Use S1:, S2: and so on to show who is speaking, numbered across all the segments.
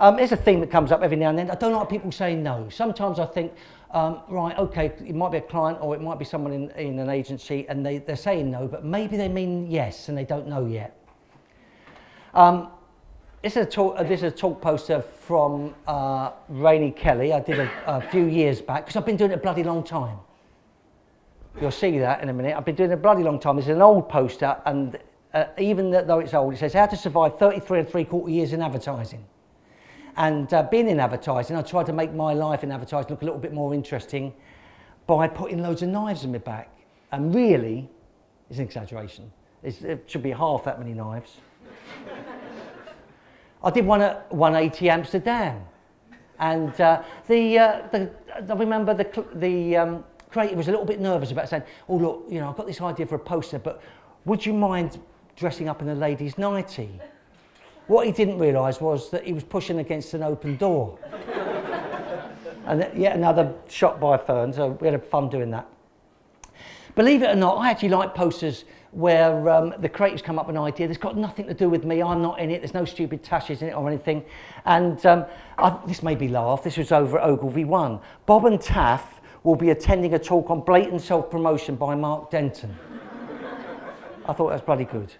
S1: It's a theme that comes up every now and then. I don't like people saying no. Sometimes I think, right, okay, it might be a client or it might be someone in an agency and they're saying no, but maybe they mean yes and they don't know yet. This is a talk poster from Rainey Kelly. I did a few years back because I've been doing it a bloody long time. You'll see that in a minute. I've been doing it a bloody long time. It's an old poster, and even though it's old, it says how to survive 33 3/4 years in advertising. And being in advertising, I tried to make my life in advertising look a little bit more interesting by putting loads of knives in my back. And really, it's an exaggeration. It should be half that many knives. I did one at 180 Amsterdam, and I remember the creative was a little bit nervous about saying, "Oh look, you know, I've got this idea for a poster, but would you mind dressing up in a lady's nightie?" What he didn't realise was that he was pushing against an open door. And yet another shot by Fern, so we had fun doing that. Believe it or not, I actually like posters where the creatives come up with an idea that's got nothing to do with me. I'm not in it. There's no stupid tashes in it or anything. And this made me laugh. This was over at Ogilvy 1. Bob and Taff will be attending a talk on blatant self-promotion by Mark Denton. I thought that was bloody good.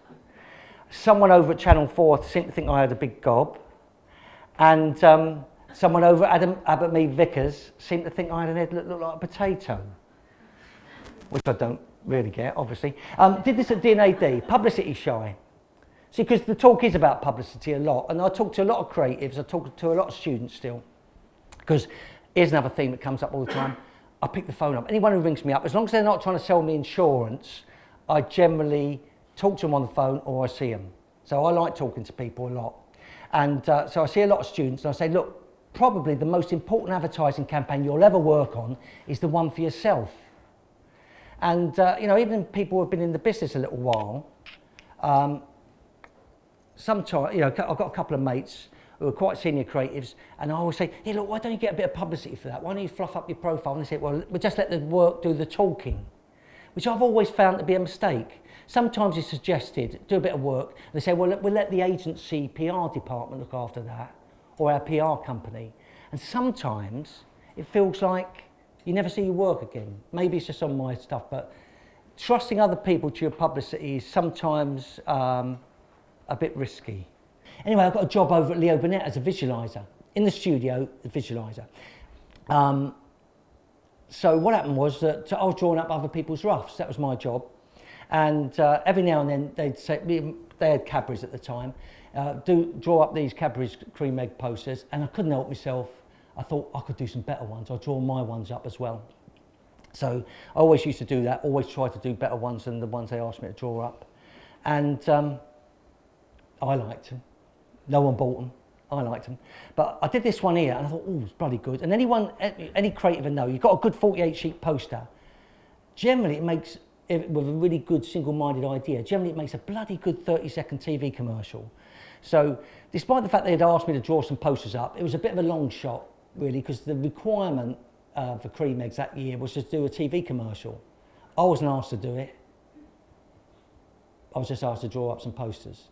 S1: Someone over at Channel 4 seemed to think I had a big gob. And someone over at Abbott Mead Vickers seemed to think I had an head that looked like a potato. Which I don't really get, obviously. Did this at D&AD, publicity shy. See, because the talk is about publicity a lot, and I talk to a lot of creatives, I talk to a lot of students still, because here's another theme that comes up all the time. I pick the phone up. Anyone who rings me up, as long as they're not trying to sell me insurance, I generally talk to them on the phone or I see them. So I like talking to people a lot. And so I see a lot of students and I say, look, probably the most important advertising campaign you'll ever work on is the one for yourself. And you know, even people who have been in the business a little while, sometimes, you know, I've got a couple of mates who are quite senior creatives, and I always say, hey, look, why don't you get a bit of publicity for that? Why don't you fluff up your profile? And they say, well, we'll just let the work do the talking, which I've always found to be a mistake. Sometimes it's suggested, do a bit of work, and they say, well, we'll let the agency PR department look after that, or our PR company. And sometimes it feels like you never see your work again. Maybe it's just on my stuff, but trusting other people to your publicity is sometimes a bit risky. Anyway, I got a job over at Leo Burnett as a visualiser, in the studio, the visualiser. So what happened was that I was drawing up other people's roughs. That was my job. And every now and then they'd say, they had Cadbury's at the time, draw up these Cadbury's cream egg posters, and I couldn't help myself. I thought I could do some better ones. I'll draw my ones up as well. So I always used to do that, always try to do better ones than the ones they asked me to draw up. And I liked them. No one bought them. I liked them. But I did this one here and I thought, oh, it's bloody good. And any creative will know, you've got a good 48 sheet poster. Generally it makes, with a really good single-minded idea, generally it makes a bloody good 30-second TV commercial. So despite the fact they had asked me to draw some posters up, it was a bit of a long shot, really, because the requirement for cream eggs that year was to do a TV commercial. I wasn't asked to do it. I was just asked to draw up some posters.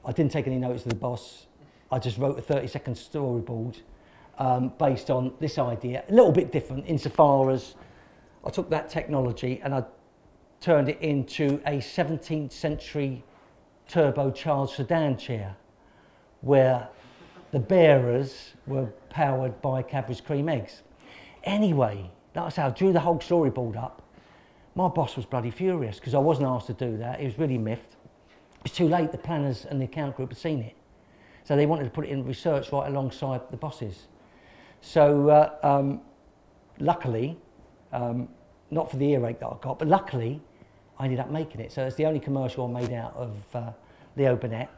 S1: I didn't take any notice of the boss. I just wrote a 30-second storyboard based on this idea, a little bit different insofar as I took that technology and I turned it into a 17th century turbocharged sedan chair where the bearers were powered by Cadbury's cream eggs. Anyway, like I said, I drew the whole storyboard up. My boss was bloody furious because I wasn't asked to do that. He was really miffed. It was too late, the planners and the account group had seen it. So they wanted to put it in research right alongside the bosses. So luckily, not for the earache that I got, but luckily I ended up making it. So it's the only commercial I made out of Leo Burnett.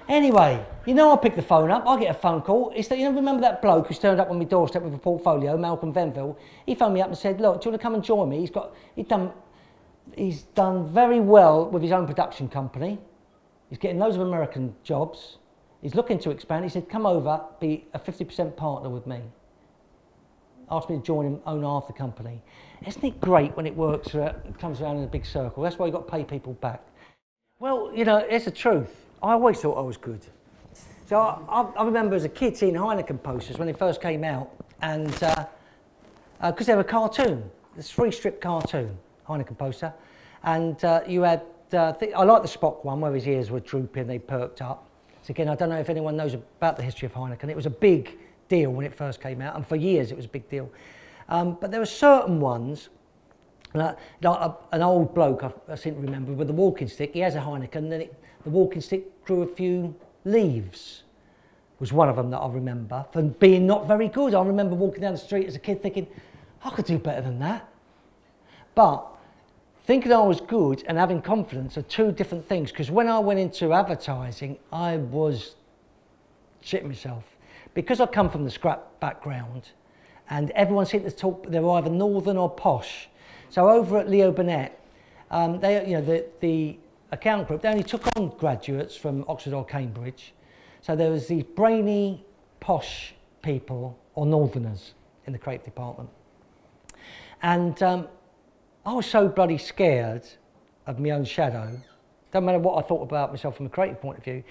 S1: Anyway, you know, I pick the phone up, I get a phone call. It's that, you know, remember that bloke who's turned up on my doorstep with a portfolio, Malcolm Venville? He phoned me up and said, look, do you want to come and join me? He's done very well with his own production company. He's getting loads of American jobs. He's looking to expand. He said, come over, be a 50% partner with me. Asked me to join him, own half the company. Isn't it great when it works, it comes around in a big circle? That's why you've got to pay people back. Well, you know, it's the truth. I always thought I was good. So I remember as a kid seeing Heineken posters when they first came out, and because they were a cartoon, this 3-strip cartoon, Heineken poster, and you had, I like the Spock one where his ears were drooping, they perked up. So again, I don't know if anyone knows about the history of Heineken. It was a big deal when it first came out, and for years it was a big deal. But there were certain ones, like an old bloke, I seem to remember, with a walking stick. He has a Heineken, and then the walking stick grew a few leaves. Was one of them that I remember for being not very good. I remember walking down the street as a kid thinking, I could do better than that. But thinking I was good and having confidence are two different things, because when I went into advertising, I was shitting myself. Because I come from the scrap background, and everyone seemed to talk, they were either northern or posh. So over at Leo Burnett, they, you know, the account group, they only took on graduates from Oxford or Cambridge. So there was these brainy, posh people, or northerners, in the creative department. And I was so bloody scared of my own shadow, don't matter what I thought about myself from a creative point of view,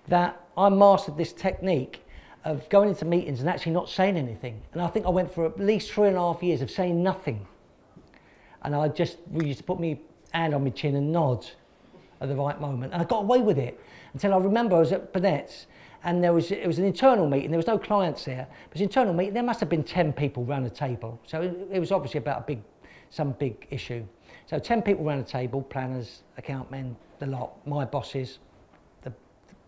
S1: that I mastered this technique of going into meetings and actually not saying anything. And I think I went for at least 3.5 years of saying nothing. And I just used to put my hand on my chin and nod at the right moment. And I got away with it until I remember I was at Burnett's, and it was an internal meeting. There was no clients there. It was an internal meeting. There must have been 10 people around the table. So it was obviously about some big issue. So 10 people around the table, planners, account men, the lot, my bosses, the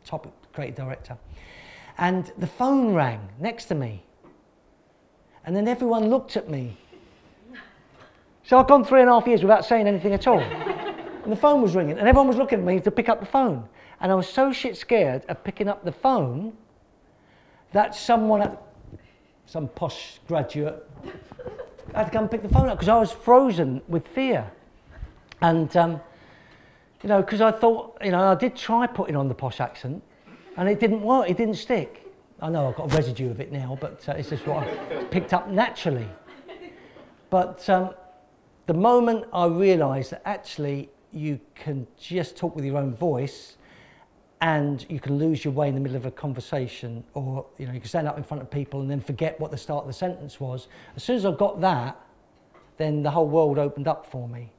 S1: top creative director. And the phone rang next to me. And then everyone looked at me. So I'd gone 3.5 years without saying anything at all. And the phone was ringing, and everyone was looking at me to pick up the phone. And I was so shit scared of picking up the phone that some posh graduate had to come and pick the phone up, because I was frozen with fear. And, you know, because I thought, you know, I did try putting on the posh accent, and it didn't work, it didn't stick. I know I've got a residue of it now, but it's just what I picked up naturally. But the moment I realised that actually you can just talk with your own voice, and you can lose your way in the middle of a conversation, or you know, you can stand up in front of people and then forget what the start of the sentence was. As soon as I got that, then the whole world opened up for me.